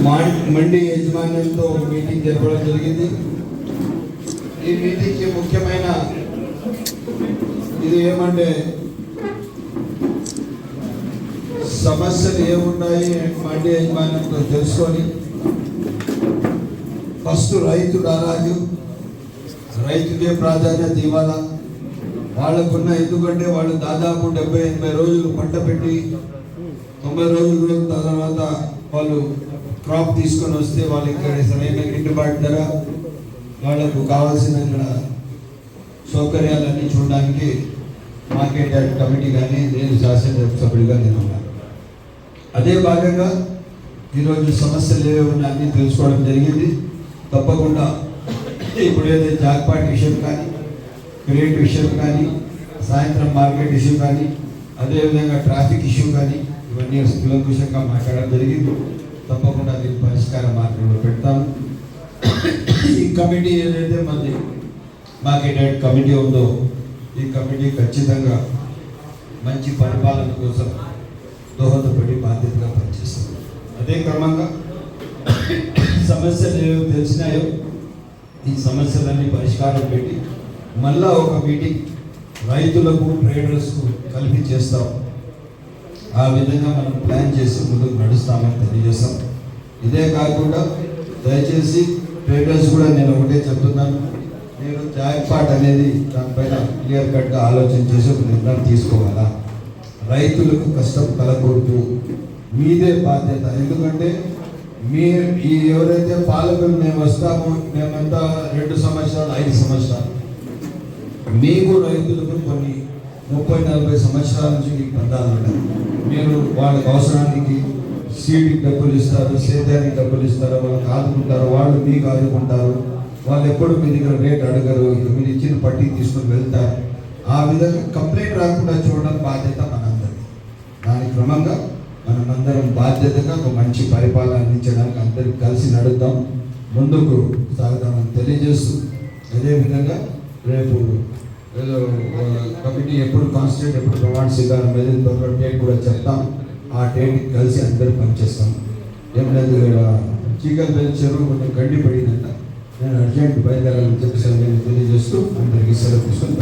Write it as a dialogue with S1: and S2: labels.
S1: మండి యజమాన్యంతో meeting జరపడం జరిగింది. ఈ మీటింగ్కి ముఖ్యమైన ఇది ఏమంటే సమస్యలు ఏమున్నాయి మండి యజమాన్యంతో తెలుసుకొని ఫస్ట్ రైతు రారాజు, రైతుకే ప్రాధాన్యత ఇవ్వాలా. వాళ్ళకున్న ఎందుకంటే వాళ్ళు దాదాపు 70-80 రోజులు పంట పెట్టి 90 రోజుల తర్వాత వాళ్ళు క్రాప్ తీసుకొని వస్తే వాళ్ళకి సరైన గిట్టుబాటు ధర, వాళ్ళకు కావాల్సిన సౌకర్యాలన్నీ చూడడానికి మార్కెట్ యార్డ్ కమిటీ కానీ నేను శాసనసభ్యుడిగా నేను ఉన్నాను. అదే భాగంగా ఈరోజు సమస్యలు ఏవే ఉన్నా అన్నీ తెలుసుకోవడం జరిగింది. తప్పకుండా ఇప్పుడు ఏదైతే జాక్పాట్ విషయం కానీ, క్రియేట్ విషయం కానీ, సాయంత్రం మార్కెట్ ఇష్యూ కానీ, అదేవిధంగా ట్రాఫిక్ ఇష్యూ కానీ ఇవన్నీ కులంకుశంగా మాట్లాడడం జరిగింది. తప్పకుండా దీని పరిష్కార మార్గంలో పెడతాము. ఈ కమిటీ ఏదైతే మంది మార్కెట్ యార్డ్ కమిటీ ఉందో ఈ కమిటీ ఖచ్చితంగా మంచి పరిపాలన కోసం దోహదపడి బాధ్యతగా పనిచేస్తుంది. అదే క్రమంగా సమస్యలు ఏవో తెలిసినాయో ఈ సమస్యలన్నీ పరిష్కారం పెట్టి మళ్ళా ఒక మీటింగ్ రైతులకు ట్రేడర్స్కు కలిపి చేస్తాం. ఆ విధంగా మనం ప్లాన్ చేసి ముందుకు నడుస్తామని తెలియజేస్తాం. ఇదే కాకుండా దయచేసి ట్రేడర్స్ కూడా నేను ఒకటే చెప్తున్నాను, మీరు జాక్పాట్ అనేది దానిపైన క్లియర్ కట్గా ఆలోచన చేసి ఒక నిర్ణయం తీసుకోవాలా. రైతులకు కష్టం కలగకూడదు, మీదే బాధ్యత. ఎందుకంటే ఈ ఎవరైతే పాలకులు మేము వస్తామో మేమంతా 2 సంవత్సరాలు 5 సంవత్సరాలు, మీకు రైతులకు కొన్ని 30-40 సంవత్సరాల నుంచి మీకు బంధాలు ఉన్నాయి. మీరు వాళ్ళకి అవసరానికి సీడ్కి డబ్బులు ఇస్తారు, సేద్యానికి డబ్బులు ఇస్తారు, వాళ్ళకి ఆదుకుంటారు, వాళ్ళు మీకు ఆదుకుంటారు. వాళ్ళు ఎప్పుడు మీ దగ్గర రేట్ అడగరు, మీరు ఇచ్చిన పట్టీ తీసుకొని వెళ్తారు. ఆ విధంగా కంప్లైంట్ రాకుండా చూడడం బాధ్యత మనందరిది. దాని క్రమంగా మనమందరం బాధ్యతగా ఒక మంచి పరిపాలన అందించడానికి అందరికి కలిసి నడుద్దాం, ముందుకు సాగుదామని తెలియజేస్తూ, అదేవిధంగా రేపు కమిటీ ఎప్పుడు కాన్స్టిట్యూట్ ఎప్పుడు ప్రమాణ స్వీకారం మీద త్వరలో డేట్ కూడా చెప్తాం. ఆ డేట్కి కలిసి అందరూ పనిచేస్తాం. ఏం లేదు, చీకల్పల్లి చెరువు కొంచెం గడ్డి పడిందంట, నేను అర్జెంట్ బయలుదేరాలని చెప్పి తెలియజేస్తూ అందరికీ సెలవు తీసుకొని